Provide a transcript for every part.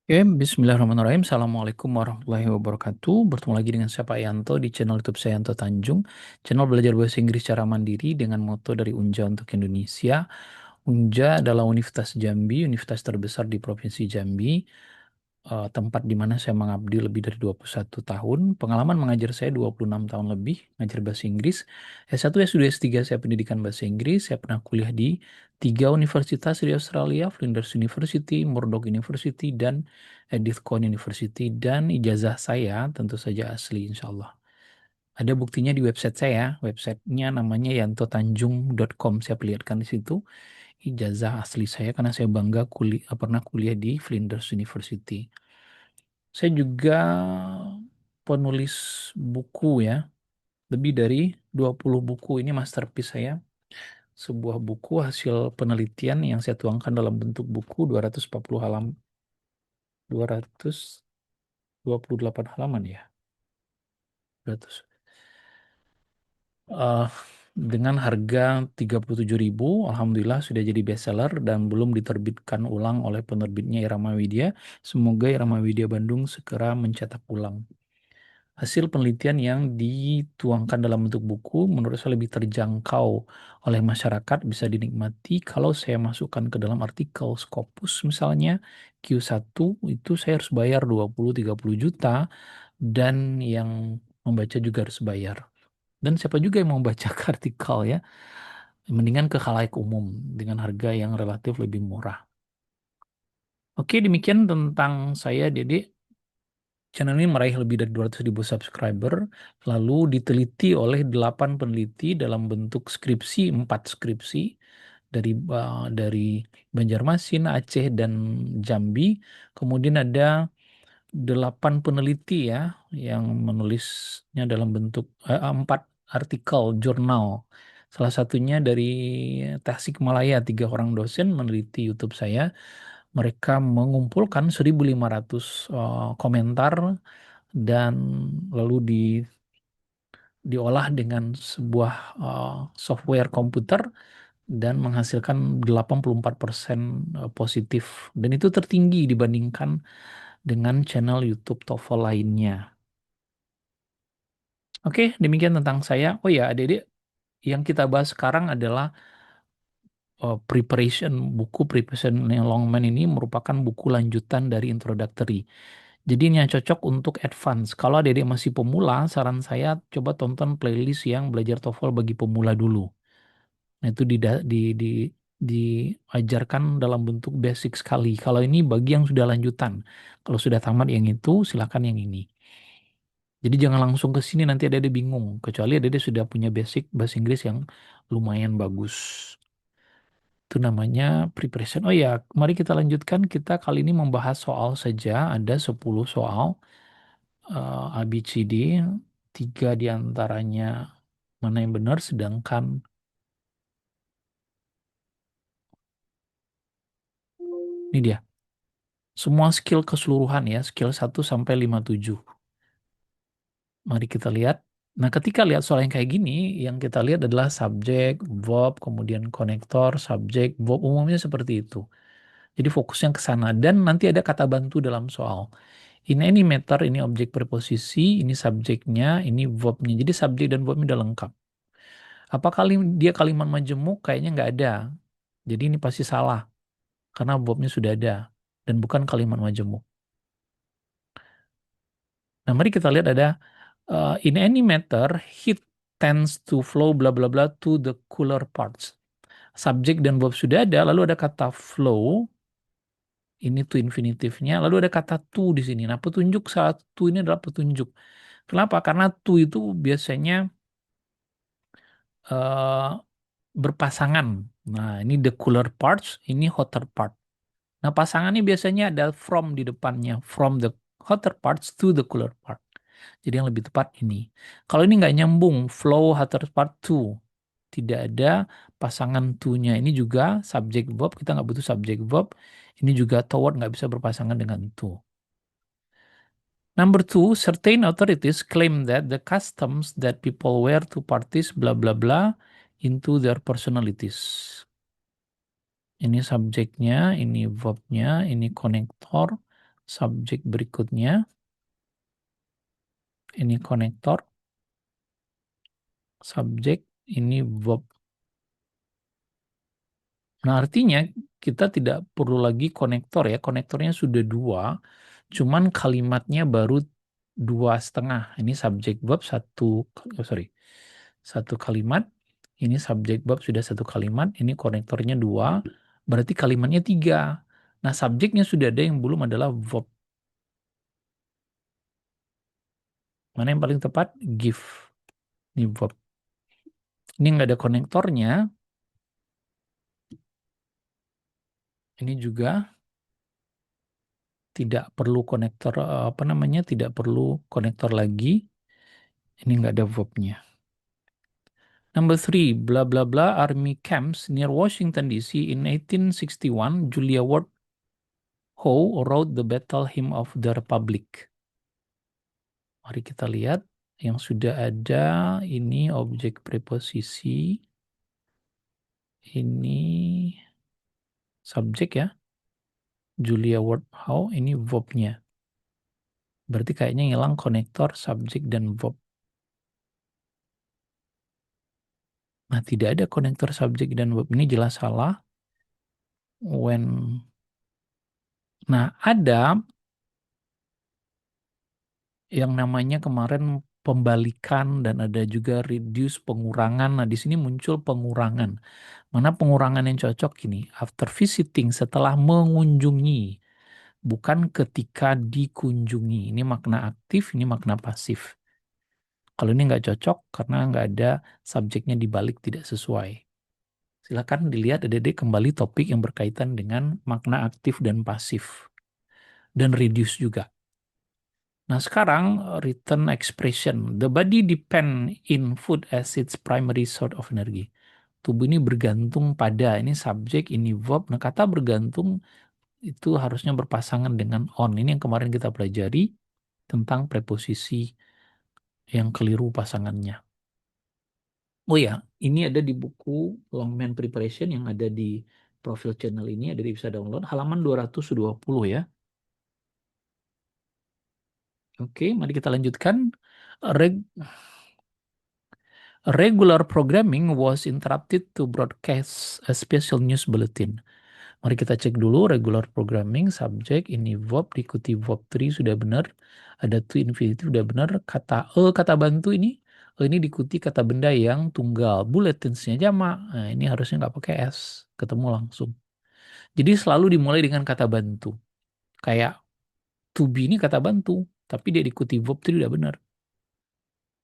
Oke, Bismillahirrahmanirrahim. Assalamualaikum warahmatullahi wabarakatuh. Bertemu lagi dengan saya Pak Yanto di channel YouTube saya Yanto Tanjung. Channel belajar bahasa Inggris secara mandiri dengan moto dari Unja untuk Indonesia. Unja adalah Universitas Jambi, universitas terbesar di Provinsi Jambi, tempat di mana saya mengabdi lebih dari 21 tahun. Pengalaman mengajar saya 26 tahun lebih, mengajar bahasa Inggris. S1, S2, S3 saya pendidikan bahasa Inggris. Saya pernah kuliah di 3 universitas di Australia, Flinders University, Murdoch University, dan Edith Cowan University. Dan ijazah saya tentu saja asli, insya Allah. Ada buktinya di website saya. Websitenya namanya yantotanjung.com. Saya perlihatkan di situ ijazah asli saya karena saya bangga pernah kuliah di Flinders University. Saya juga penulis buku ya, lebih dari 20 buku. Ini masterpiece saya. Sebuah buku hasil penelitian yang saya tuangkan dalam bentuk buku 240 halaman, 228 halaman ya. 200. Eh, dengan harga 37.000, alhamdulillah sudah jadi bestseller dan belum diterbitkan ulang oleh penerbitnya Irama Widya. Semoga Irama Widya Bandung segera mencetak ulang. Hasil penelitian yang dituangkan dalam bentuk buku menurut saya lebih terjangkau oleh masyarakat, bisa dinikmati kalau saya masukkan ke dalam artikel Scopus misalnya Q1 itu saya harus bayar 20-30 juta dan yang membaca juga harus bayar. Dan siapa juga yang mau baca artikel ya? Mendingan ke khalayak umum dengan harga yang relatif lebih murah. Oke, demikian tentang saya, Dede. Channel ini meraih lebih dari 200.000 subscriber, lalu diteliti oleh 8 peneliti dalam bentuk skripsi, 4 skripsi dari Banjarmasin, Aceh, dan Jambi. Kemudian ada 8 peneliti ya yang menulisnya dalam bentuk 4 artikel jurnal. Salah satunya dari Tasikmalaya, 3 orang dosen meneliti YouTube saya. Mereka mengumpulkan 1.500 komentar dan lalu diolah dengan sebuah software komputer dan menghasilkan 84% positif. Dan itu tertinggi dibandingkan dengan channel YouTube TOEFL lainnya. Oke, demikian tentang saya. Oh ya, adik-adik, yang kita bahas sekarang adalah buku preparation yang Longman ini merupakan buku lanjutan dari introductory. Jadi ini yang cocok untuk advance. Kalau adik-adik masih pemula, saran saya coba tonton playlist yang belajar TOEFL bagi pemula dulu. Nah, itu diajarkan dalam bentuk basic sekali. Kalau ini bagi yang sudah lanjutan. Kalau sudah tamat yang itu, silakan yang ini. Jadi jangan langsung ke sini nanti adik-adik bingung. Kecuali adik-adik sudah punya basic bahasa Inggris yang lumayan bagus. Itu namanya preparation. Oh ya, mari kita lanjutkan. Kita kali ini membahas soal saja. Ada 10 soal. ABCD, 3 diantaranya mana yang benar, sedangkan ini dia. Semua skill keseluruhan ya, skill 1 sampai 57. Mari kita lihat. Nah, ketika lihat soal yang kayak gini, yang kita lihat adalah subjek, verb, kemudian konektor, subjek, verb, umumnya seperti itu. Jadi fokusnya ke sana. Dan nanti ada kata bantu dalam soal. Ini matter, ini objek preposisi, ini subjeknya, ini verbnya. Jadi subjek dan verbnya udah lengkap. Apa kali dia kalimat majemuk? Kayaknya nggak ada. Jadi ini pasti salah karena verbnya sudah ada dan bukan kalimat majemuk. Nah, mari kita lihat ada in any matter heat tends to flow bla bla bla to the cooler parts. Subjek dan verb sudah ada, lalu ada kata flow, ini to infinitifnya, lalu ada kata to di sini. Nah, petunjuk satu ini adalah petunjuk. Kenapa? Karena to itu biasanya eh, berpasangan. Nah, ini the cooler parts, ini hotter part. Nah, pasangannya biasanya ada from di depannya, from the hotter parts to the cooler part. Jadi yang lebih tepat ini. Kalau ini nggak nyambung, flow hotter part to. Tidak ada pasangan to-nya. Ini juga subject verb, kita nggak butuh subject verb. Ini juga toward nggak bisa berpasangan dengan to. Number two, certain authorities claim that the customs that people wear to parties bla bla bla into their personalities. Ini subjeknya, ini verbnya, ini konektor, Subjek berikutnya, ini konektor. Subjek, ini verb. Nah, artinya kita tidak perlu lagi konektor ya. Konektornya sudah dua, cuman kalimatnya baru dua setengah. Ini subjek verb satu kalimat. Ini subjek verb sudah satu kalimat. Ini konektornya dua, berarti kalimatnya tiga. Nah, subjeknya sudah ada, yang belum adalah verb. Mana yang paling tepat? Give. Ini verb. Ini nggak ada konektornya. Ini juga tidak perlu konektor, tidak perlu konektor lagi. Ini nggak ada verbnya. Number 3, blah blah blah army camps near Washington DC in 1861. Julia Ward Howe wrote the Battle Hymn of the Republic. Mari kita lihat yang sudah ada. Ini objek preposisi. Ini subjek ya. Julia Ward Howe, ini verbnya. Berarti kayaknya hilang konektor, subjek, dan verb. Nah, tidak ada konektor subjek dan verb. Ini jelas salah. When. Nah, ada yang namanya kemarin pembalikan dan ada juga reduce, pengurangan. Nah, di sini muncul pengurangan. Mana pengurangan yang cocok ini? After visiting, setelah mengunjungi. Bukan ketika dikunjungi. Ini makna aktif, ini makna pasif. Kalau ini nggak cocok karena nggak ada subjeknya dibalik, tidak sesuai. Silakan dilihat adik-adik kembali topik yang berkaitan dengan makna aktif dan pasif. Dan reduce juga. Nah sekarang written expression. The body depend in food as its primary source of energy. Tubuh ini bergantung pada, ini subjek, ini verb. Nah kata bergantung itu harusnya berpasangan dengan on. Ini yang kemarin kita pelajari tentang preposisi yang keliru pasangannya. Oh ya, ini ada di buku Longman Preparation yang ada di profil channel ini, ada di bisa download. Halaman 220 ya. Oke, mari kita lanjutkan. Reg Regular programming was interrupted to broadcast a special news bulletin. Mari kita cek dulu regular programming, subjek, ini verb, diikuti verb 3 sudah benar. Ada to infinitive sudah benar. Kata bantu ini diikuti kata benda yang tunggal. Bulletinsnya jamak. Nah, ini harusnya nggak pakai S, ketemu langsung. Jadi selalu dimulai dengan kata bantu. Kayak to be ini kata bantu, tapi dia diikuti verb 3 udah benar.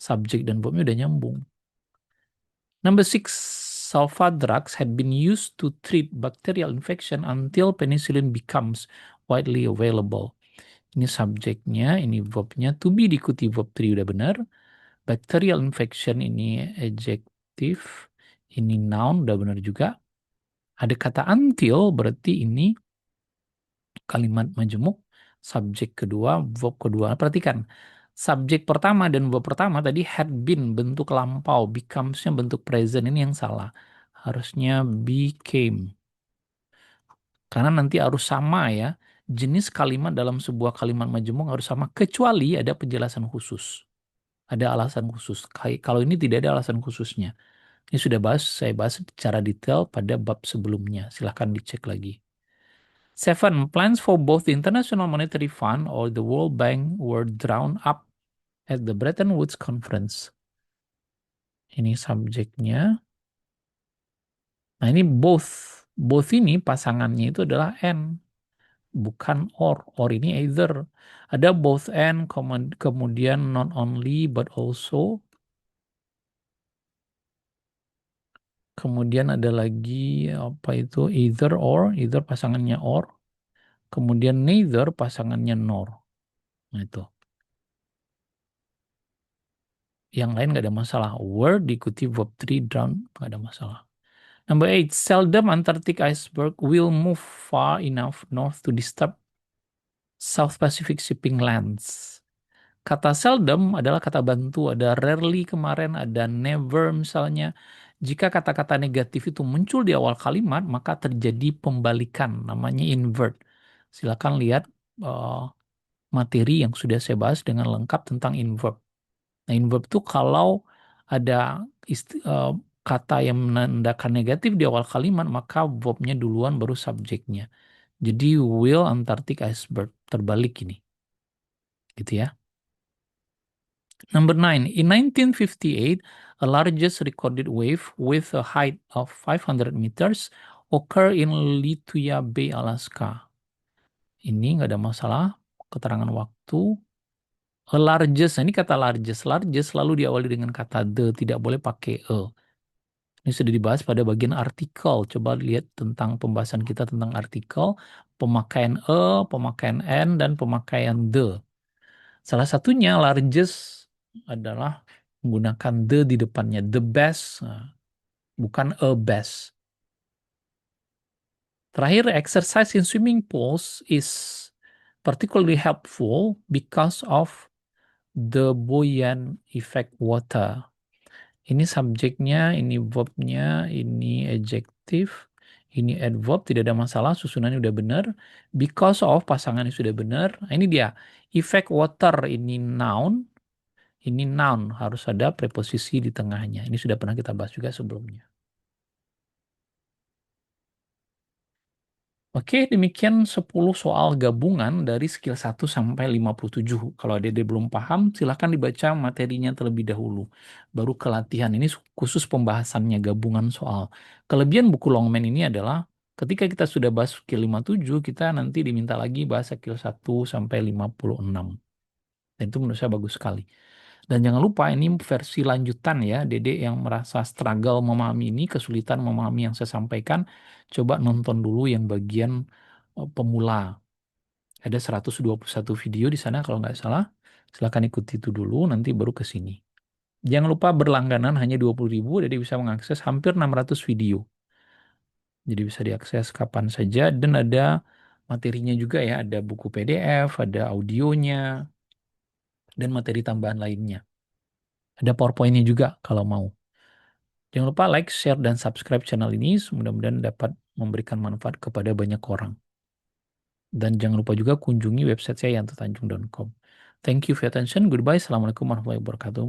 Subjek dan verbnya udah nyambung. Number 6, sulfa drugs had been used to treat bacterial infection until penicillin becomes widely available. Ini subjeknya, ini verbnya. To be diikuti verb 3 udah benar. Bacterial infection ini adjective. Ini noun udah benar juga. Ada kata until, berarti ini kalimat majemuk. Subjek kedua, verb kedua. Perhatikan. Subjek pertama dan verb pertama tadi had been, bentuk lampau, becomes-nya bentuk present, ini yang salah. Harusnya became. Karena nanti harus sama ya. Jenis kalimat dalam sebuah kalimat majemuk harus sama kecuali ada penjelasan khusus. Ada alasan khusus. Kalau ini tidak ada alasan khususnya. Ini sudah saya bahas secara detail pada bab sebelumnya. Silahkan dicek lagi. 7. Plans for both the International Monetary Fund or the World Bank were drawn up at the Bretton Woods Conference. Ini subjeknya. Nah ini both. Both ini pasangannya itu adalah and. Bukan or. Or ini either. Ada both and, kemudian not only but also. Kemudian ada lagi apa itu? Either or. Either pasangannya or. Kemudian neither pasangannya nor. Nah itu. Yang lain nggak ada masalah. Were diikuti verb 3 drown, nggak ada masalah. Number 8, seldom Antarctic iceberg will move far enough north to disturb South Pacific shipping lanes. Kata seldom adalah kata bantu, ada rarely kemarin, ada never misalnya. Jika kata-kata negatif itu muncul di awal kalimat, maka terjadi pembalikan, namanya invert. Silakan lihat eh, materi yang sudah saya bahas dengan lengkap tentang inverb. Nah, inverb itu kalau ada kata yang menandakan negatif di awal kalimat, maka verbnya duluan baru subjeknya. Jadi will Antarctic iceberg terbalik ini, gitu ya. Number nine, in 1958, a largest recorded wave with a height of 500 meters occur in Lituya Bay, Alaska. Ini nggak ada masalah, keterangan waktu. A largest, nah ini kata largest. Largest selalu diawali dengan kata the, tidak boleh pakai e. Ini sudah dibahas pada bagian artikel. Coba lihat tentang pembahasan kita tentang artikel, pemakaian e, pemakaian n, dan pemakaian the. Salah satunya largest adalah menggunakan the di depannya. The best, nah, bukan a best. Terakhir, exercise in swimming pools is particularly helpful because of the buoyant effect water. Ini subjeknya, ini verbnya, ini adjektif, ini adverb, tidak ada masalah, susunannya udah benar. Because of, pasangannya sudah benar. Nah, ini dia, effect water, ini noun, harus ada preposisi di tengahnya. Ini sudah pernah kita bahas juga sebelumnya. Oke, demikian 10 soal gabungan dari skill 1 sampai 57. Kalau Dede belum paham, silahkan dibaca materinya terlebih dahulu. Baru ke latihan. Ini khusus pembahasannya gabungan soal. Kelebihan buku Longman ini adalah ketika kita sudah bahas skill 57, kita nanti diminta lagi bahas skill 1 sampai 56. Dan itu menurut saya bagus sekali. Dan jangan lupa ini versi lanjutan ya, Dede yang merasa struggle memahami ini, kesulitan memahami yang saya sampaikan, coba nonton dulu yang bagian pemula. Ada 121 video di sana kalau nggak salah. Silahkan ikuti itu dulu, nanti baru ke sini. Jangan lupa berlangganan hanya 20.000, Dede bisa mengakses hampir 600 video. Jadi bisa diakses kapan saja dan ada materinya juga ya, ada buku PDF, ada audionya, dan materi tambahan lainnya. Ada PowerPoint-nya juga kalau mau. Jangan lupa like, share, dan subscribe channel ini. Mudah-mudahan dapat memberikan manfaat kepada banyak orang. Dan jangan lupa juga kunjungi website saya yantotanjung.com. Thank you for your attention. Goodbye. Assalamualaikum warahmatullahi wabarakatuh.